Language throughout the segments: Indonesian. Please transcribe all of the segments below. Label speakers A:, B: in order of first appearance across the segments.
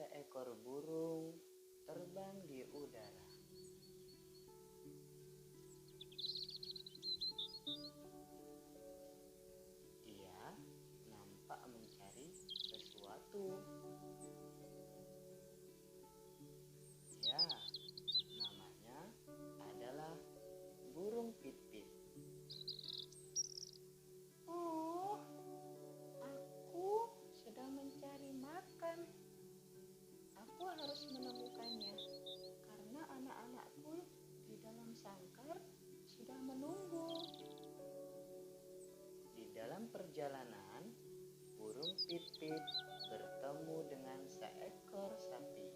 A: seekor burung terbang di udara. Ia nampak mencari sesuatu. Ya, namanya adalah burung pipit.
B: Oh, aku sedang mencari makan. Aku harus menemukannya karena anak-anakku di dalam sangkar sudah menunggu.
A: Di dalam perjalanan, burung pipit bertemu dengan seekor sapi.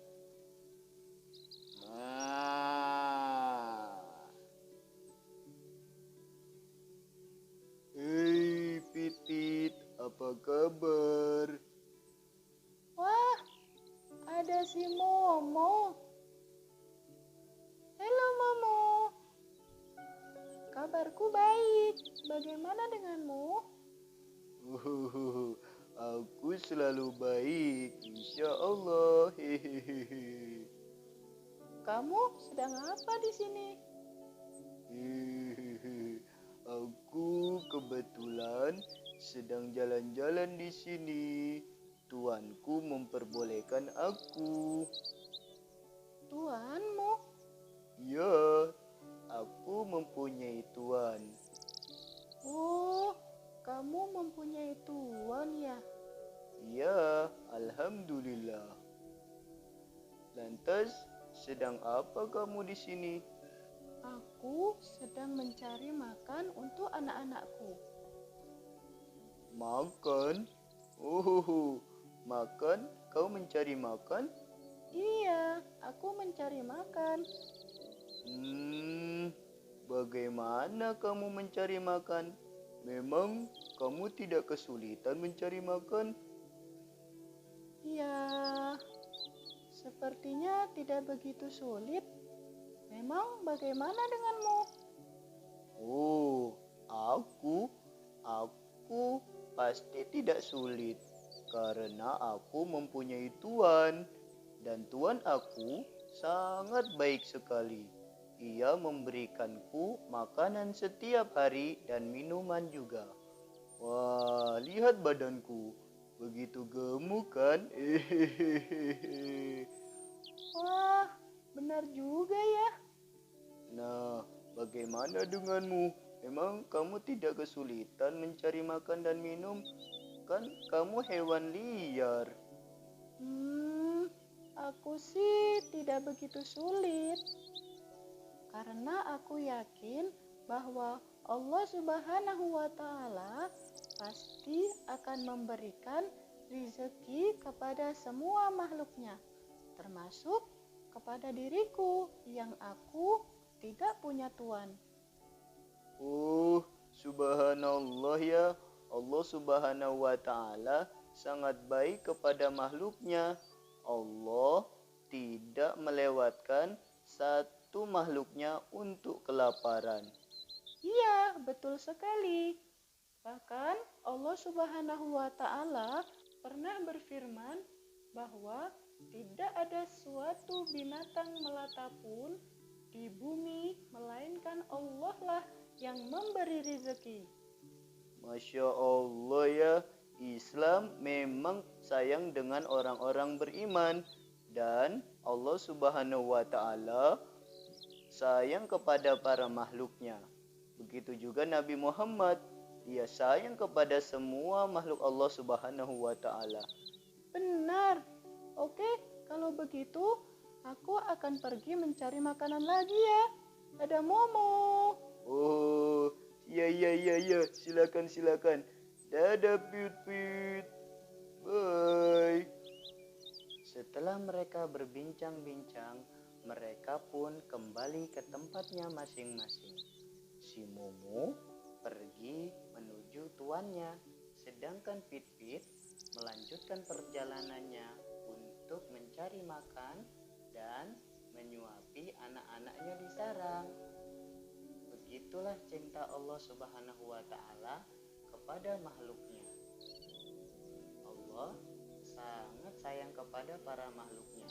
C: Hei Pipit, apa kabar?
B: Wah, ada si Momo. Halo Momo. Kabarku baik. Bagaimana denganmu?
C: Aku selalu baik, insya Allah. Hehehe.
B: Kamu sedang apa di sini?
C: Hehehe. Aku kebetulan sedang jalan-jalan di sini. Tuanku memperbolehkan aku.
B: Tuanmu?
C: Ya, aku mempunyai tuan.
B: Oh, kamu mempunyai tuan ya?
C: Ya, alhamdulillah. Lantas, sedang apa kamu di sini?
B: Aku sedang mencari makan untuk anak-anakku.
C: Makan? Oh, makan? Kau mencari makan?
B: Iya, aku mencari makan.
C: Bagaimana kamu mencari makan? Memang kamu tidak kesulitan mencari makan?
B: Ya, sepertinya tidak begitu sulit. Memang bagaimana denganmu?
C: Oh, aku pasti tidak sulit karena aku mempunyai tuan dan tuan aku sangat baik sekali. Ia memberikanku makanan setiap hari dan minuman juga. Wah, lihat badanku. Begitu gemuk kan?
B: Wah, benar juga ya.
C: Nah, bagaimana denganmu? Memang kamu tidak kesulitan mencari makan dan minum? Kan kamu hewan liar.
B: Aku sih tidak begitu sulit. Karena aku yakin bahwa Allah Subhanahu wa Ta'ala pasti akan memberikan rezeki kepada semua makhluknya, termasuk kepada diriku yang aku tidak punya tuan.
C: Oh, subhanallah ya. Allah Subhanahu wa Ta'ala sangat baik kepada makhluknya. Allah tidak melewatkan satu makhluknya untuk kelaparan.
B: Iya, betul sekali. Bahkan Allah Subhanahu wa Ta'ala pernah berfirman bahwa tidak ada suatu binatang melata pun di bumi melainkan Allah lah yang memberi rezeki.
C: Masya Allah ya, Islam memang sayang dengan orang-orang beriman dan Allah Subhanahu wa Ta'ala sayang kepada para makhluknya. Begitu juga Nabi Muhammad, dia sayang kepada semua makhluk Allah Subhanahu wa Ta'ala.
B: Benar. Oke, kalau begitu aku akan pergi mencari makanan lagi ya. Ada Momo.
C: Oh, ya, silakan. Dadah Pit. Bye.
A: Setelah mereka berbincang-bincang, mereka pun kembali ke tempatnya masing-masing. Si Momo pergi menuju tuannya, sedangkan Pit-Pit melanjutkan perjalanannya untuk mencari makan dan menyuapi anak-anaknya di sarang. Begitulah cinta Allah Subhanahu wa Ta'ala kepada makhluknya. Allah sangat sayang kepada para makhluknya,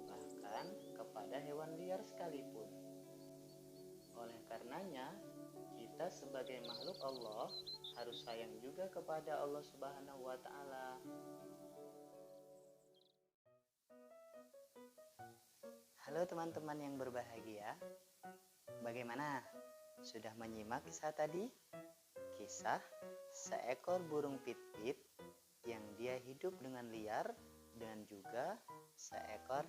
A: bahkan kepada hewan liar sekalipun. Oleh karenanya, kita sebagai makhluk Allah harus sayang juga kepada Allah Subhanahu wa Ta'ala. Halo teman-teman yang berbahagia, bagaimana? Sudah menyimak kisah tadi? Kisah seekor burung pit-pit yang dia hidup dengan liar dan juga seekor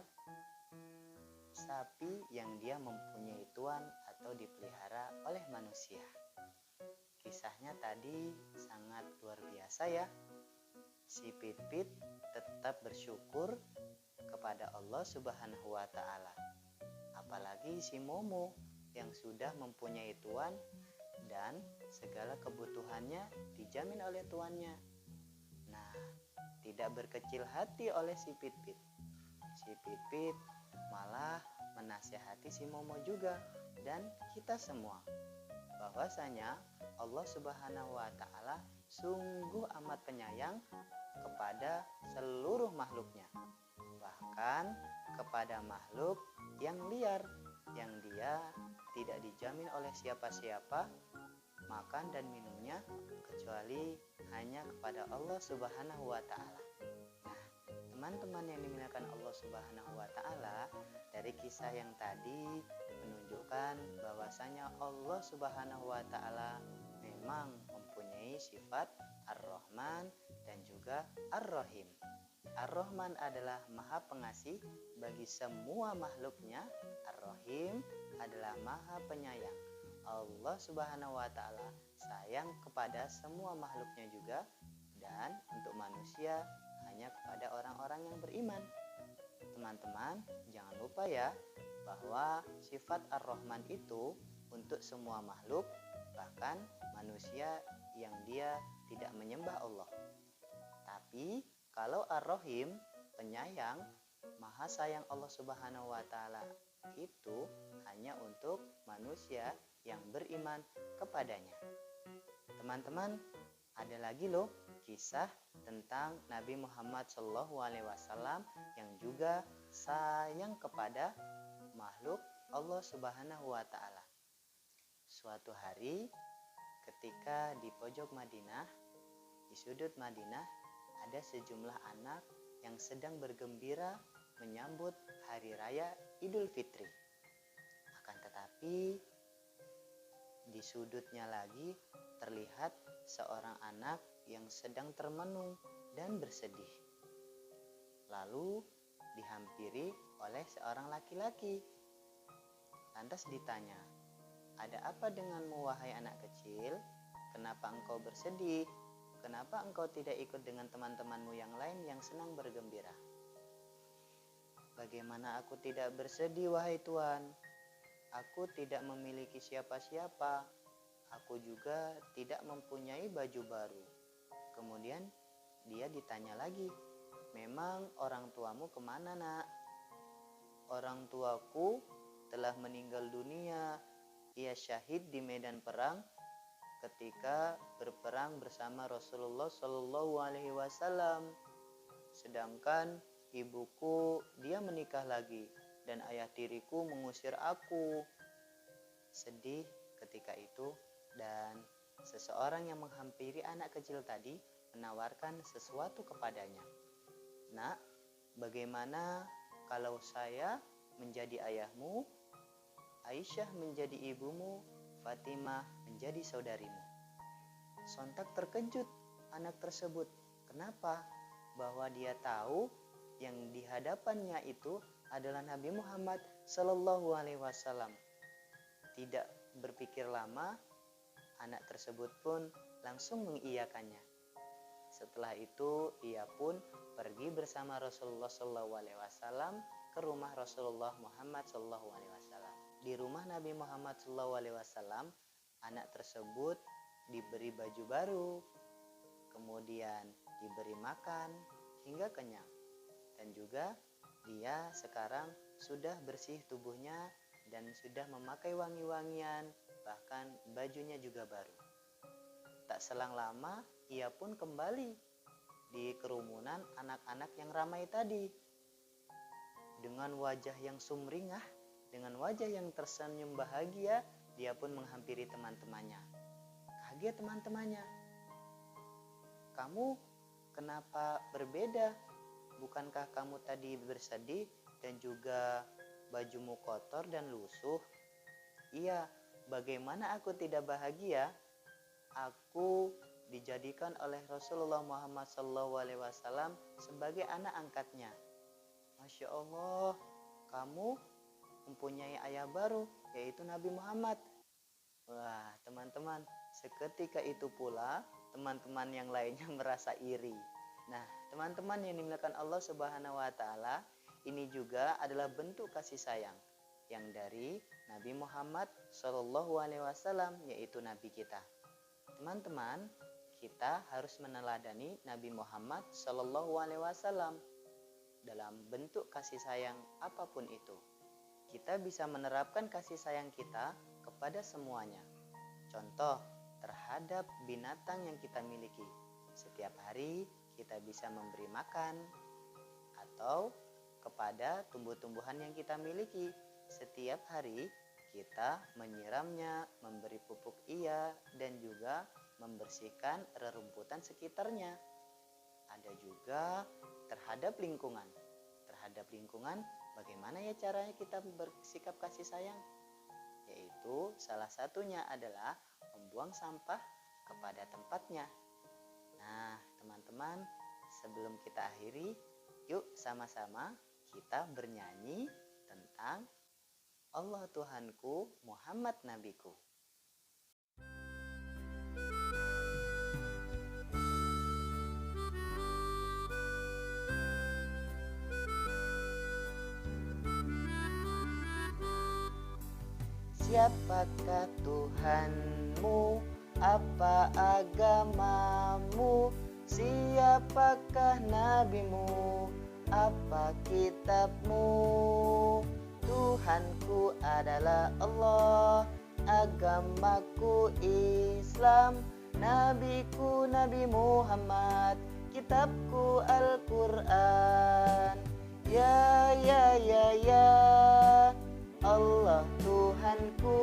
A: sapi yang dia mempunyai tuan atau dipelihara oleh manusia. Kisahnya tadi sangat luar biasa ya. Si pit-pit tetap bersyukur kepada Allah Subhanahu wa Ta'ala. Apalagi si Momo yang sudah mempunyai tuan dan segala kebutuhannya dijamin oleh tuannya. Nah, tidak berkecil hati oleh si pit-pit. Si pit-pit malah menasihati si Momo juga dan kita semua bahwasanya Allah Subhanahu wa Ta'ala sungguh amat penyayang kepada seluruh makhluknya, bahkan kepada makhluk yang liar yang dia tidak dijamin oleh siapa-siapa makan dan minumnya kecuali hanya kepada Allah Subhanahu wa Ta'ala. Nah, teman-teman yang dimuliakan Allah Subhanahu wa Ta'ala, dari kisah yang tadi menunjukkan bahwasanya Allah Subhanahu wa Ta'ala memang mempunyai sifat Ar-Rahman dan juga Ar-Rahim. Ar-Rahman adalah Maha Pengasih bagi semua makhluknya. Ar-Rahim adalah Maha Penyayang. Allah Subhanahu wa Ta'ala sayang kepada semua makhluknya juga, dan untuk manusia hanya kepada orang-orang yang beriman. Teman-teman, jangan lupa ya bahwa sifat Ar-Rahman itu untuk semua makhluk, bahkan manusia yang dia tidak menyembah Allah. Tapi kalau Ar-Rahim, penyayang, Maha sayang Allah Subhanahu wa Ta'ala itu hanya untuk manusia yang beriman kepadanya. Teman-teman, ada lagi loh kisah tentang Nabi Muhammad SAW yang juga sayang kepada makhluk Allah Subhanahu wa Ta'ala. Suatu hari ketika di pojok Madinah, di sudut Madinah, ada sejumlah anak yang sedang bergembira menyambut hari raya Idul Fitri. Akan tetapi di sudutnya lagi terlihat seorang anak yang sedang termenung dan bersedih. Lalu dihampiri oleh seorang laki-laki. Lantas ditanya, "Ada apa denganmu wahai anak kecil? Kenapa engkau bersedih? Kenapa engkau tidak ikut dengan teman-temanmu yang lain yang senang bergembira?" "Bagaimana aku tidak bersedih, wahai Tuan? Aku tidak memiliki siapa-siapa. Aku juga tidak mempunyai baju baru." Kemudian dia ditanya lagi, "Memang orang tuamu kemana, nak?" "Orang tuaku telah meninggal dunia. Ia syahid di medan perang ketika berperang bersama Rasulullah Shallallahu Alaihi Wasallam. Sedangkan ibuku dia menikah lagi dan ayah tiriku mengusir aku." Sedih ketika itu, dan seseorang yang menghampiri anak kecil tadi menawarkan sesuatu kepadanya. "Nak, bagaimana kalau saya menjadi ayahmu, Aisyah menjadi ibumu, Fatimah menjadi saudarimu?" Sontak terkejut anak tersebut. Kenapa? Bahwa dia tahu yang di hadapannya itu adalah Nabi Muhammad Sallallahu Alaihi Wasallam. Tidak berpikir lama, anak tersebut pun langsung mengiyakannya. Setelah itu ia pun pergi bersama Rasulullah Sallallahu Alaihi Wasallam ke rumah Rasulullah Muhammad Sallallahu Alaihi Wasallam. Di rumah Nabi Muhammad Sallallahu Alaihi Wasallam, anak tersebut diberi baju baru, kemudian diberi makan hingga kenyang, dan juga dia sekarang sudah bersih tubuhnya dan sudah memakai wangi-wangian, bahkan bajunya juga baru. Tak selang lama ia pun kembali di kerumunan anak-anak yang ramai tadi. Dengan wajah yang sumringah, dengan wajah yang tersenyum bahagia, dia pun menghampiri teman-temannya. Kaget teman-temannya. "Kamu kenapa berbeda? Bukankah kamu tadi bersedih dan juga bajumu kotor dan lusuh?" "Iya, bagaimana aku tidak bahagia? Aku dijadikan oleh Rasulullah Muhammad SAW sebagai anak angkatnya." "Masya Allah, kamu mempunyai ayah baru, yaitu Nabi Muhammad." Wah, teman-teman, seketika itu pula teman-teman yang lainnya merasa iri. Nah, teman-teman yang dimuliakan Allah Subhanahu wa taala, ini juga adalah bentuk kasih sayang yang dari Nabi Muhammad SAW, yaitu nabi kita. Teman-teman, kita harus meneladani Nabi Muhammad SAW dalam bentuk kasih sayang apapun itu. Kita bisa menerapkan kasih sayang kita kepada semuanya. Contoh, terhadap binatang yang kita miliki. Setiap hari kita bisa memberi makan, atau kepada tumbuh-tumbuhan yang kita miliki. Setiap hari kita menyiramnya, memberi pupuk dan juga membersihkan rerumputan sekitarnya. Ada juga terhadap lingkungan. Terhadap lingkungan, bagaimana ya caranya kita bersikap kasih sayang? Yaitu salah satunya adalah membuang sampah kepada tempatnya. Nah, teman-teman, sebelum kita akhiri, yuk sama-sama kita bernyanyi tentang Allah Tuhanku, Muhammad Nabiku. Siapakah Tuhanmu? Apa agamamu? Siapakah nabimu? Apa kitabmu? Tuhanku adalah Allah, agamaku Islam, nabiku Nabi Muhammad, kitabku Al-Quran. Ya Allah Tuhanku,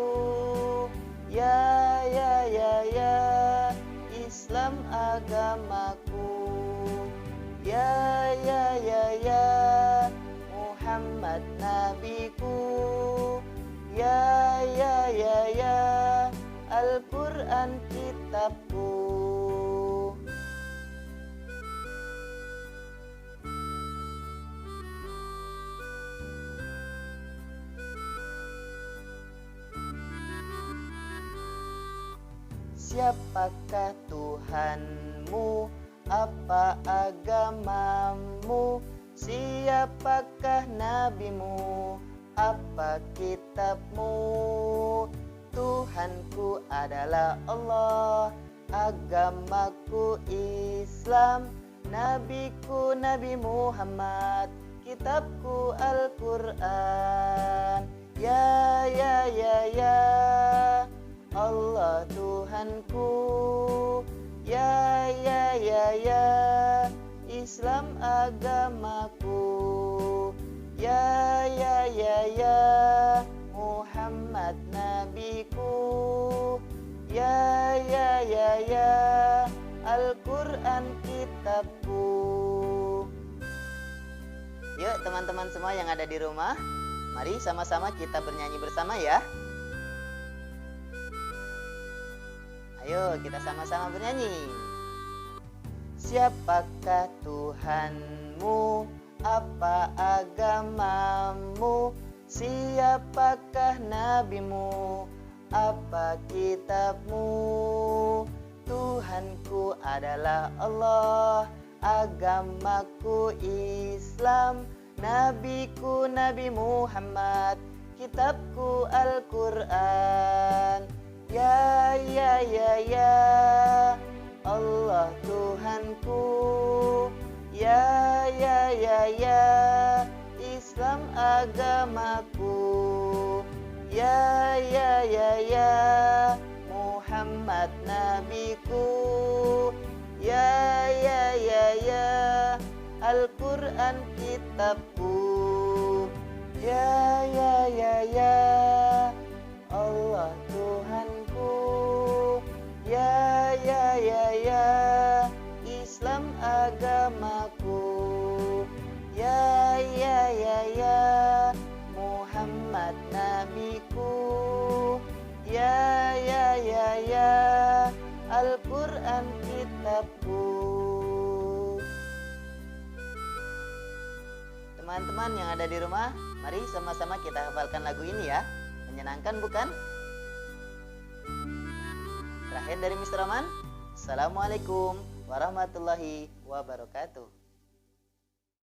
A: ya Islam agamaku, ya Muhammad nabiku, ya Al-Quran kitabku. Siapakah Tuhanmu? Apa agamamu? Siapakah nabimu? Apa kitabmu? Tuhanku adalah Allah, agamaku Islam, nabiku Nabi Muhammad, kitabku Al-Quran. Ya Allah Tuhanku, ya Islam agamaku, ya Muhammad nabiku, ya Al-Quran kitabku. Yuk teman-teman semua yang ada di rumah, mari sama-sama kita bernyanyi bersama ya. Ayo kita sama-sama bernyanyi. Siapakah Tuhanmu? Apa agamamu? Siapakah nabimu? Apa kitabmu? Tuhanku adalah Allah, agamaku Islam, nabiku Nabi Muhammad, kitabku Al-Quran. Ya Allah Tuhanku, ya Islam agamaku, ya Muhammad nabiku, ya Al-Quran kitabku. Ya, ya, ya, ya, Allah Tuhanku. Ya, ya, ya, ya, Islam agamaku. Ya, ya, ya, ya, Muhammad nabiku. Ya, ya, ya, ya, Al-Quran kitabku. Teman-teman yang ada di rumah, mari sama-sama kita hafalkan lagu ini ya. Menyenangkan bukan? Terakhir dari Mr. Rahman, Assalamualaikum warahmatullahi wabarakatuh.